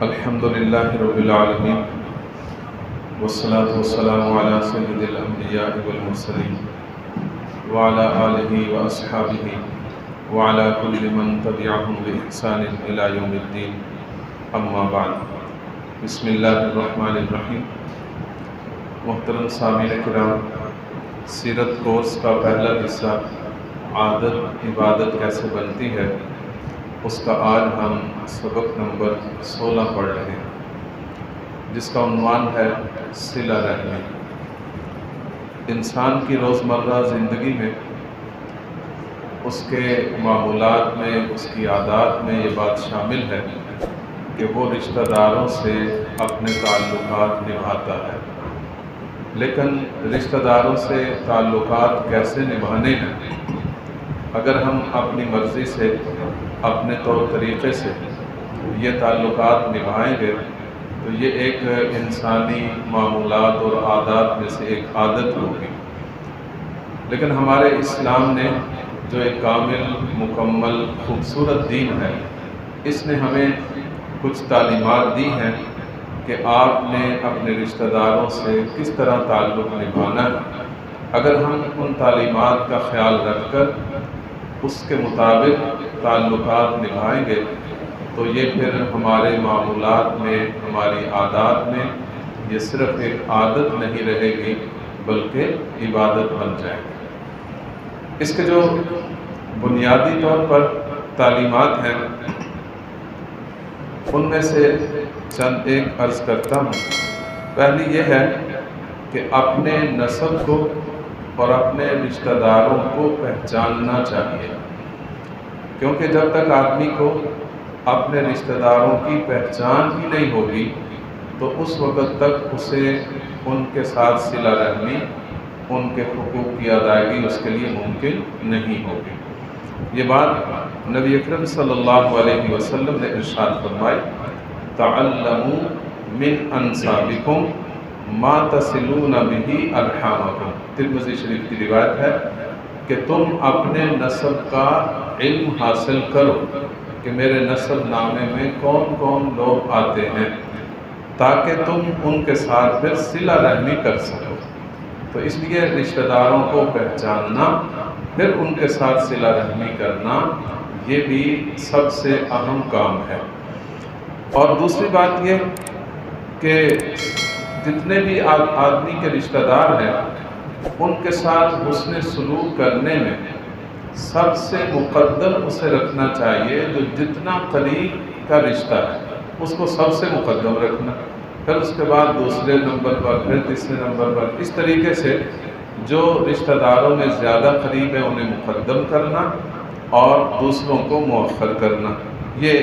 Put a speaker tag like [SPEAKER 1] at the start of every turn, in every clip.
[SPEAKER 1] الحمدللہ رب العالمین والصلاة والسلام علی سید الانبیاء والمرسلین وعلی آلہ واصحابہ وعلی کل من تبعہم بإحسان الی یوم الدین، اما بعد۔ بسم اللہ الرحمن الرحیم۔ محترم سامعین کرام، سیرت کورس کا پہلا حصہ عادت عبادت کیسے بنتی ہے، اس کا آج ہم سبق نمبر 16 پڑھ رہے ہیں، جس کا عنوان ہے صلہ رحمی۔ انسان کی روزمرہ زندگی میں، اس کے معمولات میں، اس کی عادات میں یہ بات شامل ہے کہ وہ رشتہ داروں سے اپنے تعلقات نبھاتا ہے، لیکن رشتہ داروں سے تعلقات کیسے نبھانے ہیں؟ اگر ہم اپنی مرضی سے، اپنے طور طریقے سے یہ تعلقات نبھائیں گے تو یہ ایک انسانی معمولات اور عادات میں سے ایک عادت ہوگی۔ لیکن ہمارے اسلام نے جو ایک کامل، مکمل، خوبصورت دین ہے، اس نے ہمیں کچھ تعلیمات دی ہیں کہ آپ نے اپنے رشتہ داروں سے کس طرح تعلق نبھانا ہے۔ اگر ہم ان تعلیمات کا خیال رکھ کر اس کے مطابق تعلقات نبھائیں گے تو یہ پھر ہمارے معمولات میں، ہماری عادات میں یہ صرف ایک عادت نہیں رہے گی بلکہ عبادت بن جائے گی۔ اس کے جو بنیادی طور پر تعلیمات ہیں ان میں سے چند ایک عرض کرتا ہوں۔ پہلی یہ ہے کہ اپنے نسب کو اور اپنے رشتہ داروں کو پہچاننا چاہیے، کیونکہ جب تک آدمی کو اپنے رشتہ داروں کی پہچان ہی نہیں ہوگی تو اس وقت تک اسے ان کے ساتھ صلہ رحمی، ان کے حقوق کی ادائیگی اس کے لیے ممکن نہیں ہوگی۔ یہ بات نبی اکرم صلی اللہ علیہ وسلم نے ارشاد فرمائی، تعلموا من انسابکم ما تصلون بہ ارحامکم۔ ترمذی شریف کی روایت ہے کہ تم اپنے نسب کا علم حاصل کرو کہ میرے نسب نامے میں کون کون لوگ آتے ہیں، تاکہ تم ان کے ساتھ پھر صلہ رحمی کر سکو۔ تو اس لیے رشتہ داروں کو پہچاننا، پھر ان کے ساتھ صلہ رحمی کرنا، یہ بھی سب سے اہم کام ہے۔ اور دوسری بات یہ کہ جتنے بھی آدمی کے رشتہ دار ہیں ان کے ساتھ حسن سلوک کرنے میں سب سے مقدم اسے رکھنا چاہیے جو جتنا قریب کا رشتہ ہے اس کو سب سے مقدم رکھنا، پھر اس کے بعد دوسرے نمبر پر، پھر تیسرے نمبر پر، اس طریقے سے جو رشتہ داروں میں زیادہ قریب ہے انہیں مقدم کرنا اور دوسروں کو مؤخر کرنا۔ یہ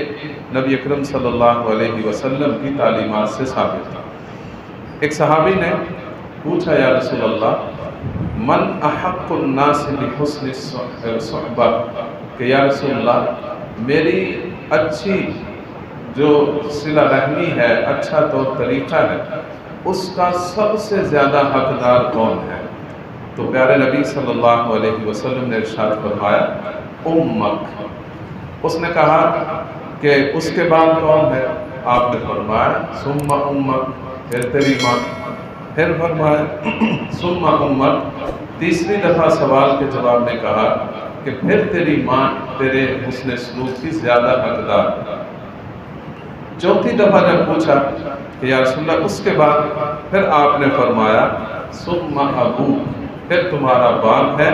[SPEAKER 1] نبی اکرم صلی اللہ علیہ وسلم کی تعلیمات سے ثابت ہے۔ ایک صحابی نے پوچھا، یا رسول اللہ، من احق الناس بحسن صحبہ، کہ یا رسول اللہ میری اچھی جو صلہ رحمی ہے، اچھا طور طریقہ ہے، اس کا سب سے زیادہ حقدار کون ہے؟ تو پیارے نبی صلی اللہ علیہ وسلم نے ارشاد فرمایا، امک۔ اس نے کہا کہ اس کے بعد کون ہے؟ آپ نے فرمایا ثم امک، پھر تیری ماں۔ پھر فرمایا ثم امک۔ تیسری دفعہ سوال کے جواب میں کہا کہ پھر تیری ماں تیرے حسن سلوک کی زیادہ حقدار۔ چوتھی دفعہ جب پوچھا کہ یا رسول اللہ اس کے بعد، پھر آپ نے فرمایا ثم ابوک، پھر تمہارا باپ ہے،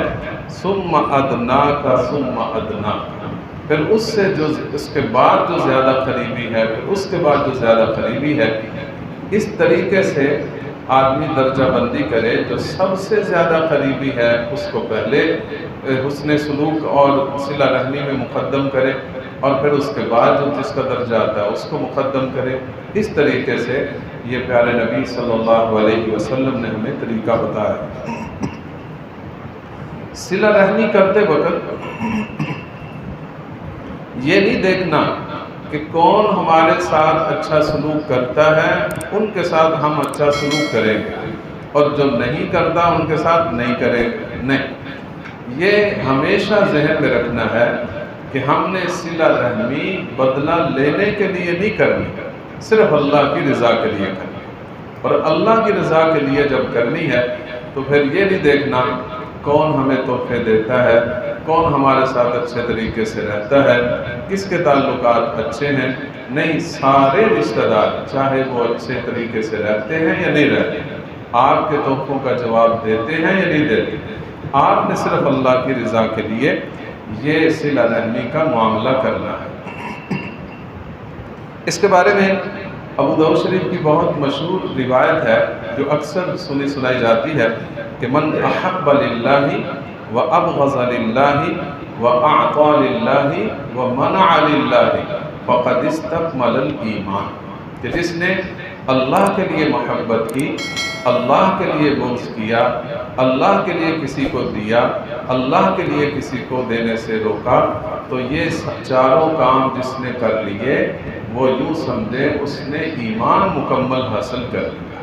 [SPEAKER 1] ثم ادناک ثم ادناک، پھر اس سے جو اس کے بعد جو زیادہ قریبی ہے، پھر اس کے بعد جو زیادہ قریبی ہے۔ اس طریقے سے آدمی درجہ بندی کرے، جو سب سے زیادہ قریبی ہے اس کو پہلے حسن سلوک اور صلہ رحمی میں مقدم کرے، اور پھر اس کے بعد جو جس کا درجہ آتا ہے اس کو مقدم کرے۔ اس طریقے سے یہ پیارے نبی صلی اللہ علیہ وسلم نے ہمیں طریقہ بتایا۔ صلہ رحمی کرتے وقت یہ نہیں دیکھنا کہ کون ہمارے ساتھ اچھا سلوک کرتا ہے ان کے ساتھ ہم اچھا سلوک کریں گے، اور جو نہیں کرتا ان کے ساتھ نہیں کریں گے، نہیں، یہ ہمیشہ ذہن میں رکھنا ہے کہ ہم نے صلہ رحمی بدلہ لینے کے لیے نہیں کرنی، صرف اللہ کی رضا کے لیے کرنی۔ اور اللہ کی رضا کے لیے جب کرنی ہے تو پھر یہ نہیں دیکھنا کون ہمیں تحفے دیتا ہے، کون ہمارے ساتھ اچھے طریقے سے رہتا ہے، کس کے تعلقات اچھے ہیں۔ نہیں، سارے رشتہ دار چاہے وہ اچھے طریقے سے رہتے ہیں یا نہیں رہتے، آپ کے تحفوں کا جواب دیتے ہیں یا نہیں دیتے، آپ نے صرف اللہ کی رضا کے لیے یہ صلہ رحمی کا معاملہ کرنا ہے۔ اس کے بارے میں ابو داؤد شریف کی بہت مشہور روایت ہے جو اکثر سنائی جاتی ہے کہ من احب للہ و ابغض للہ و اعطى للہ و منع للہ فقد استکمل الایمان، کہ جس نے اللہ کے لیے محبت کی، اللہ کے لیے بغض کیا، اللہ کے لیے کسی کو دیا، اللہ کے لیے کسی کو دینے سے روکا، تو یہ چاروں کام جس نے کر لیے وہ یوں سمجھے اس نے ایمان مکمل حاصل کر لیا۔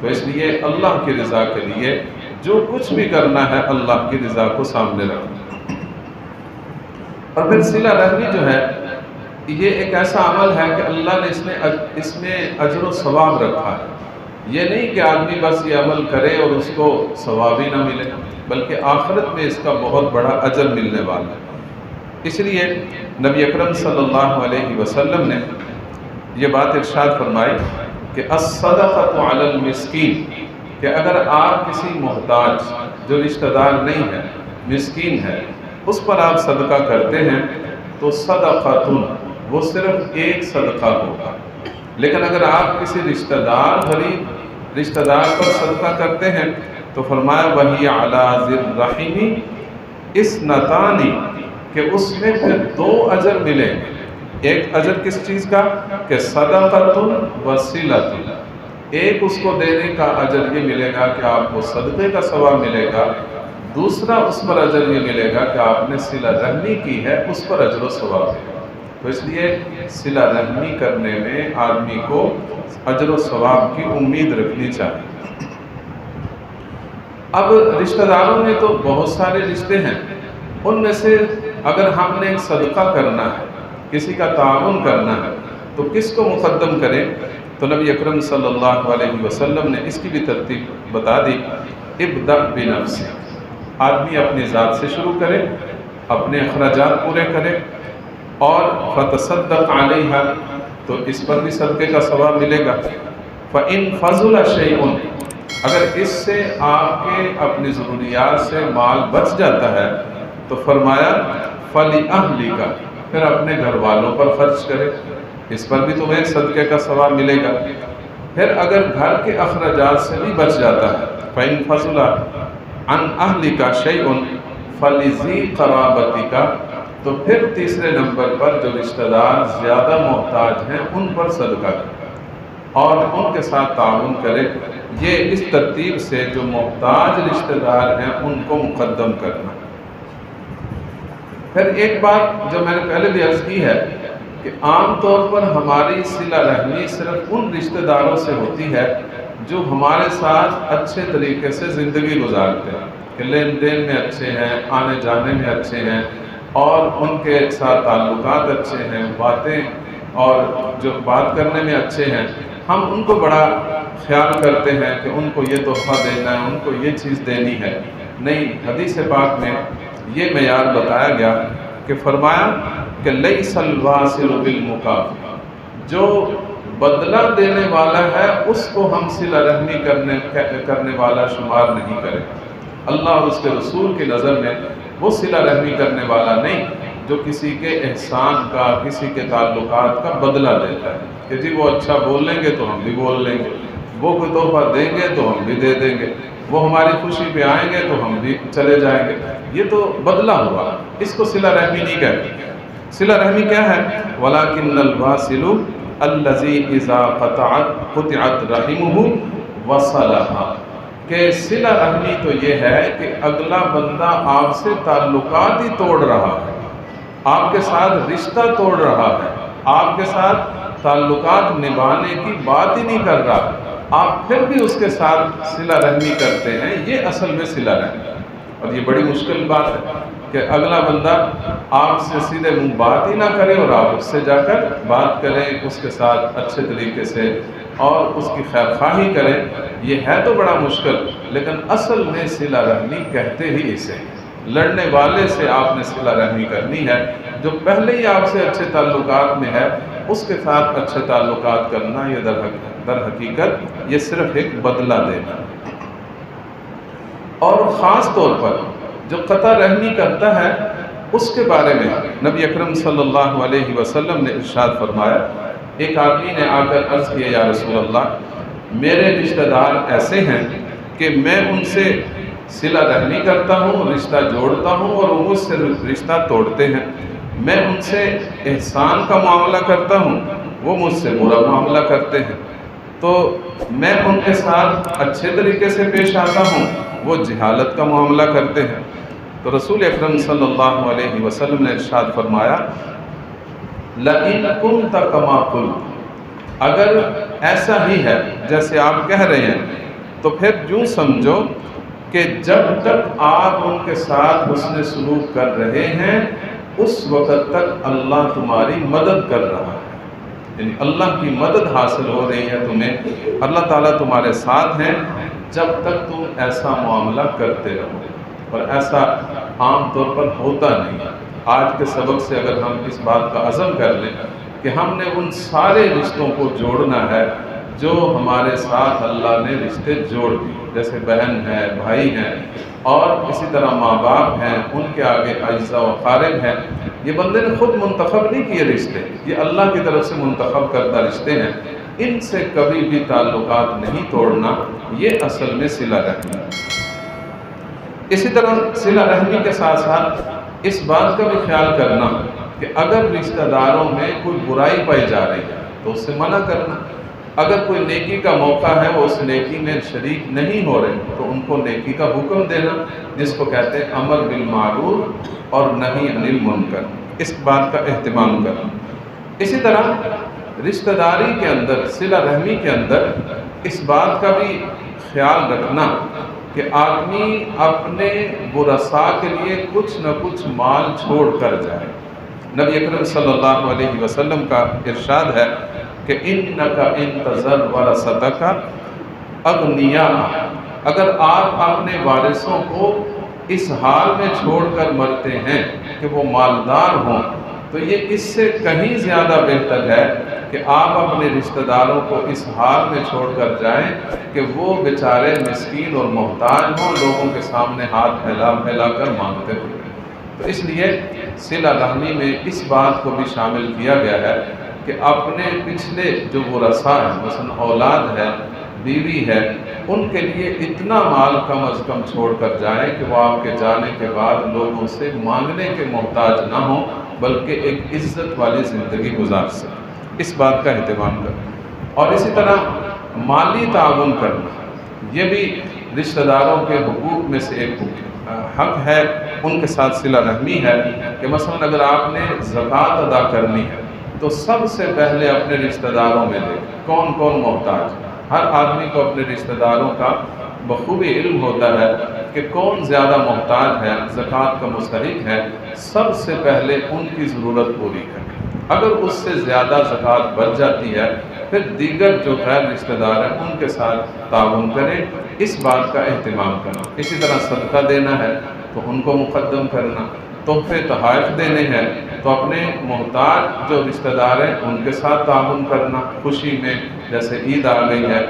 [SPEAKER 1] تو اس لیے اللہ کی رضا کے لیے جو کچھ بھی کرنا ہے اللہ کی رضا کو سامنے رکھنا۔ اور پھر صلہ رحمی جو ہے یہ ایک ایسا عمل ہے کہ اللہ نے اس میں اجر و ثواب رکھا ہے۔ یہ نہیں کہ آدمی بس یہ عمل کرے اور اس کو ثواب ہی نہ ملے، بلکہ آخرت میں اس کا بہت بڑا اجر ملنے والا ہے۔ اس لیے نبی اکرم صلی اللہ علیہ وسلم نے یہ بات ارشاد فرمائی کہ الصدقۃ علی المسکین، کہ اگر آپ کسی محتاج جو رشتہ دار نہیں ہے، مسکین ہے، اس پر آپ صدقہ کرتے ہیں تو صدقۃ، وہ صرف ایک صدقہ ہوگا۔ لیکن اگر آپ کسی رشتہ دار غریب رشتہ دار پر صدقہ کرتے ہیں تو فرمایا وہی علی ذی الرحم اثنتان، کہ اس میں پھر دو اجر ملیں گے۔ ایک اجر کس چیز کا؟ کہ صدقۃ و صلۃ، ایک اس کو دینے کا اجر یہ ملے گا کہ آپ کو صدقے کا ثواب ملے گا، دوسرا اس پر اجر یہ ملے گا کہ آپ نے صلہ رحمی کی ہے، اس پر اجر و ثواب ملے گا۔ تو اس لیے صلہ رحمی کرنے میں آدمی کو اجر و ثواب کی امید رکھنی چاہیے۔ اب رشتہ داروں میں تو بہت سارے رشتے ہیں، ان میں سے اگر ہم نے صدقہ کرنا ہے، کسی کا تعاون کرنا ہے، تو کس کو مقدم کریں؟ تو نبی اکرم صلی اللہ علیہ وسلم نے اس کی بھی ترتیب بتا دی، ابدأ بنفسک، آدمی اپنی ذات سے شروع کرے، اپنے اخراجات پورے کرے، اور فتصدق علیہا، تو اس پر بھی صدقے کا ثواب ملے گا۔ فإن فضل شیء، اگر اس سے آپ کے اپنی ضروریات سے مال بچ جاتا ہے تو فرمایا فلأہلک، پھر اپنے گھر والوں پر خرچ کرے، اس پر بھی تمہیں صدقے کا ثواب ملے گا۔ پھر اگر گھر کے اخراجات سے بھی بچ جاتا ہے، فإن فضل عن أهلک شیء فلذی قرابتک، تو پھر تیسرے نمبر پر جو رشتہ دار زیادہ محتاج ہیں ان پر صدقہ کرے اور ان کے ساتھ تعاون کرے۔ یہ اس ترتیب سے جو محتاج رشتہ دار ہیں ان کو مقدم کرنا۔ پھر ایک بات جو میں نے پہلے بھی عرض کی ہے کہ عام طور پر ہماری صلہ رحمی صرف ان رشتہ داروں سے ہوتی ہے جو ہمارے ساتھ اچھے طریقے سے زندگی گزارتے ہیں، کہ لین دین میں اچھے ہیں، آنے جانے میں اچھے ہیں، اور ان کے ساتھ تعلقات اچھے ہیں، باتیں اور جو بات کرنے میں اچھے ہیں۔ ہم ان کو بڑا خیال کرتے ہیں کہ ان کو یہ تحفہ دینا ہے، ان کو یہ چیز دینی ہے۔ نہیں، حدیث پاک میں یہ معیار بتایا گیا کہ فرمایا کہ لیس الواصل بالمکافئ، جو بدلہ دینے والا ہے اس کو ہم صلہ رحمی کرنے والا شمار نہیں کریں۔ اللہ اور اس کے رسول کی نظر میں وہ صلہ رحمی کرنے والا نہیں جو کسی کے احسان کا، کسی کے تعلقات کا بدلہ دیتا ہے کہ جی وہ اچھا بول لیں گے تو ہم بھی بول لیں گے، وہ کوئی تحفہ دیں گے تو ہم بھی دے دیں گے، وہ ہماری خوشی پہ آئیں گے تو ہم بھی چلے جائیں گے۔ یہ تو بدلہ ہوا، اس کو صلہ رحمی نہیں کہتے۔ صلہ رحمی کیا ہے؟ وَلَكِنَّ الْوَاصِلُ الَّذِي إِذَا قُطِعَتْ رَحِمُهُ وَصَلَهَا، کہ صلہ رحمی تو یہ ہے کہ اگلا بندہ آپ سے تعلقات ہی توڑ رہا ہے، آپ کے ساتھ رشتہ توڑ رہا ہے، آپ کے ساتھ تعلقات نبھانے کی بات ہی نہیں کر رہا، آپ پھر بھی اس کے ساتھ صلہ رحمی کرتے ہیں، یہ اصل میں صلہ رحمی۔ اور یہ بڑی مشکل بات ہے کہ اگلا بندہ آپ سے سیدھے منہ بات ہی نہ کرے اور آپ اس سے جا کر بات کریں، اس کے ساتھ اچھے طریقے سے اور اس کی خیر خواہی کریں۔ یہ ہے تو بڑا مشکل، لیکن اصل میں صلہ رحمی کہتے ہی اسے۔ لڑنے والے سے آپ نے صلہ رحمی کرنی ہے، جو پہلے ہی آپ سے اچھے تعلقات میں ہے اس کے ساتھ اچھے تعلقات کرنا، یہ در حقیقت یہ صرف ایک بدلہ دینا۔ اور خاص طور پر جو قطع رحمی کرتا ہے اس کے بارے میں نبی اکرم صلی اللہ علیہ وسلم نے ارشاد فرمایا، ایک آدمی نے آ کر عرض کیا، یا رسول اللہ، میرے رشتہ دار ایسے ہیں کہ میں ان سے صلہ رحمی کرتا ہوں، رشتہ جوڑتا ہوں، اور وہ مجھ سے رشتہ توڑتے ہیں۔ میں ان سے احسان کا معاملہ کرتا ہوں، وہ مجھ سے برا معاملہ کرتے ہیں۔ تو میں ان کے ساتھ اچھے طریقے سے پیش آتا ہوں، وہ جہالت کا معاملہ کرتے ہیں۔ تو رسول اکرم صلی اللہ علیہ وسلم نے ارشاد فرمایا، لَإِن كُنْتَ كَمَا قُلْتَ، اگر ایسا ہی ہے جیسے آپ کہہ رہے ہیں، تو پھر یوں سمجھو کہ جب تک آپ ان کے ساتھ حسن سلوک کر رہے ہیں اس وقت تک اللہ تمہاری مدد کر رہا ہے، یعنی اللہ کی مدد حاصل ہو رہی ہے تمہیں، اللہ تعالیٰ تمہارے ساتھ ہیں جب تک تم ایسا معاملہ کرتے رہو۔ اور ایسا عام طور پر ہوتا نہیں۔ آج کے سبق سے اگر ہم اس بات کا عزم کر لیں کہ ہم نے ان سارے رشتوں کو جوڑنا ہے جو ہمارے ساتھ اللہ نے رشتے جوڑ دیے، جیسے بہن ہے، بھائی ہیں، اور اسی طرح ماں باپ ہیں، ان کے آگے اعزاء و اقارب ہیں، یہ بندے نے خود منتخب نہیں کیے رشتے، یہ اللہ کی طرف سے منتخب کردہ رشتے ہیں، ان سے کبھی بھی تعلقات نہیں توڑنا، یہ اصل میں صلہ رحمی ہے۔ اسی طرح صلہ رحمی کے ساتھ ساتھ اس بات کا بھی خیال کرنا کہ اگر رشتہ داروں میں کوئی برائی پائی جا رہی ہے تو اس سے منع کرنا، اگر کوئی نیکی کا موقع ہے وہ اس نیکی میں شریک نہیں ہو رہے تو ان کو نیکی کا حکم دینا، جس کو کہتے ہیں امر بالمعروف اور نہی عن المنکر، اس بات کا اہتمام کرنا۔ اسی طرح رشتہ داری کے اندر، صلہ رحمی کے اندر اس بات کا بھی خیال رکھنا کہ آدمی اپنے ورثاء کے لیے کچھ نہ کچھ مال چھوڑ کر جائے۔ نبی اکرم صلی اللہ علیہ وسلم کا ارشاد ہے کہ اِنَّكَ إِن تَذَرْ وَرَثَتَكَ أَغْنِيَاءَ، اگر آپ اپنے وارثوں کو اس حال میں چھوڑ کر مرتے ہیں کہ وہ مالدار ہوں، تو یہ اس سے کہیں زیادہ بہتر ہے کہ آپ اپنے رشتہ داروں کو اس حال میں چھوڑ کر جائیں کہ وہ بیچارے مسکین اور محتاج ہوں، لوگوں کے سامنے ہاتھ پھیلا پھیلا کر مانگتے ہوئے۔ تو اس لیے صلہ رحمی میں اس بات کو بھی شامل کیا گیا ہے کہ اپنے پچھلے جو ورثاء ہیں، مثلا اولاد ہے، بیوی ہے، ان کے لیے اتنا مال کم از کم چھوڑ کر جائیں کہ وہ آپ کے جانے کے بعد لوگوں سے مانگنے کے محتاج نہ ہوں، بلکہ ایک عزت والی زندگی گزار سکیں، اس بات کا اہتمام کریں۔ اور اسی طرح مالی تعاون کرنا، یہ بھی رشتہ داروں کے حقوق میں سے ایک حق ہے، ان کے ساتھ صلہ رحمی ہے کہ مثلا اگر آپ نے زکوٰۃ ادا کرنی ہے تو سب سے پہلے اپنے رشتہ داروں میں دیکھیں کون کون محتاج ہے۔ ہر آدمی کو اپنے رشتہ داروں کا بخوبی علم ہوتا ہے کہ کون زیادہ محتاج ہے، زکوٰۃ کا مستحق ہے، سب سے پہلے ان کی ضرورت پوری کریں۔ اگر اس سے زیادہ زکوٰۃ بچ جاتی ہے پھر دیگر جو غیر رشتہ دار ہیں ان کے ساتھ تعاون کریں، اس بات کا اہتمام کرنا۔ اسی طرح صدقہ دینا ہے تو ان کو مقدم کرنا، تحفے تحائف دینے ہیں تو اپنے محتاج جو رشتہ دار ہیں ان کے ساتھ تعاون کرنا، خوشی میں جیسے عید آ گئی ہے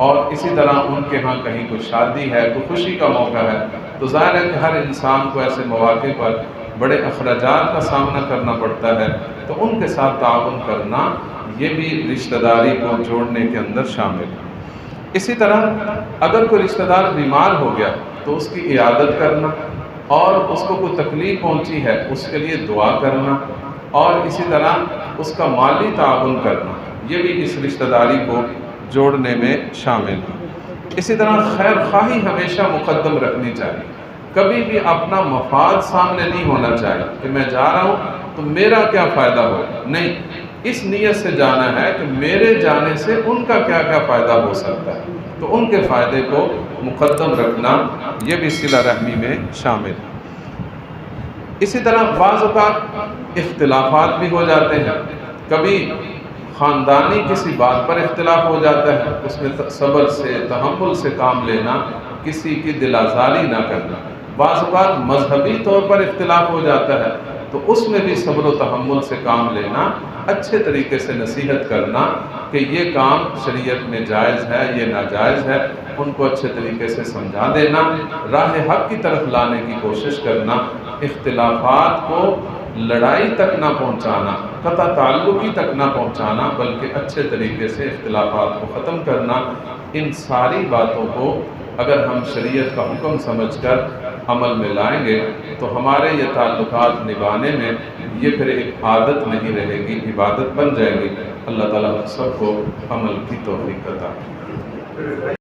[SPEAKER 1] اور اسی طرح ان کے ہاں کہیں کوئی شادی ہے، کوئی خوشی کا موقع ہے، تو ظاہر ہے کہ ہر انسان کو ایسے مواقع پر بڑے اخراجات کا سامنا کرنا پڑتا ہے، تو ان کے ساتھ تعاون کرنا یہ بھی رشتہ داری کو جوڑنے کے اندر شامل ہے۔ اسی طرح اگر کوئی رشتہ دار بیمار ہو گیا تو اس کی عیادت کرنا، اور اس کو کوئی تکلیف پہنچی ہے اس کے لیے دعا کرنا، اور اسی طرح اس کا مالی تعاون کرنا، یہ بھی اس رشتہ داری کو جوڑنے میں شامل ہے۔ اسی طرح خیر خواہی ہمیشہ مقدم رکھنی چاہیے، کبھی بھی اپنا مفاد سامنے نہیں ہونا چاہیے کہ میں جا رہا ہوں تو میرا کیا فائدہ ہو، نہیں، اس نیت سے جانا ہے کہ میرے جانے سے ان کا کیا کیا فائدہ ہو سکتا ہے، تو ان کے فائدے کو مقدم رکھنا یہ بھی صلہ رحمی میں شامل ہے۔ اسی طرح بعض اوقات اختلافات بھی ہو جاتے ہیں، کبھی خاندانی کسی بات پر اختلاف ہو جاتا ہے، اس میں صبر سے تحمل سے کام لینا، کسی کی دل آزاری نہ کرنا۔ بعض اوقات مذہبی طور پر اختلاف ہو جاتا ہے تو اس میں بھی صبر و تحمل سے کام لینا، اچھے طریقے سے نصیحت کرنا کہ یہ کام شریعت میں جائز ہے، یہ ناجائز ہے، ان کو اچھے طریقے سے سمجھا دینا، راہ حق کی طرف لانے کی کوشش کرنا، اختلافات کو لڑائی تک نہ پہنچانا، قطع تعلقی تک نہ پہنچانا، بلکہ اچھے طریقے سے اختلافات کو ختم کرنا۔ ان ساری باتوں کو اگر ہم شریعت کا حکم سمجھ کر عمل میں لائیں گے تو ہمارے یہ تعلقات نبھانے میں یہ پھر ایک عادت نہیں رہے گی، عبادت بن جائے گی۔ اللہ تعالیٰ ہم سب کو عمل کی توفیق عطا فرمائے۔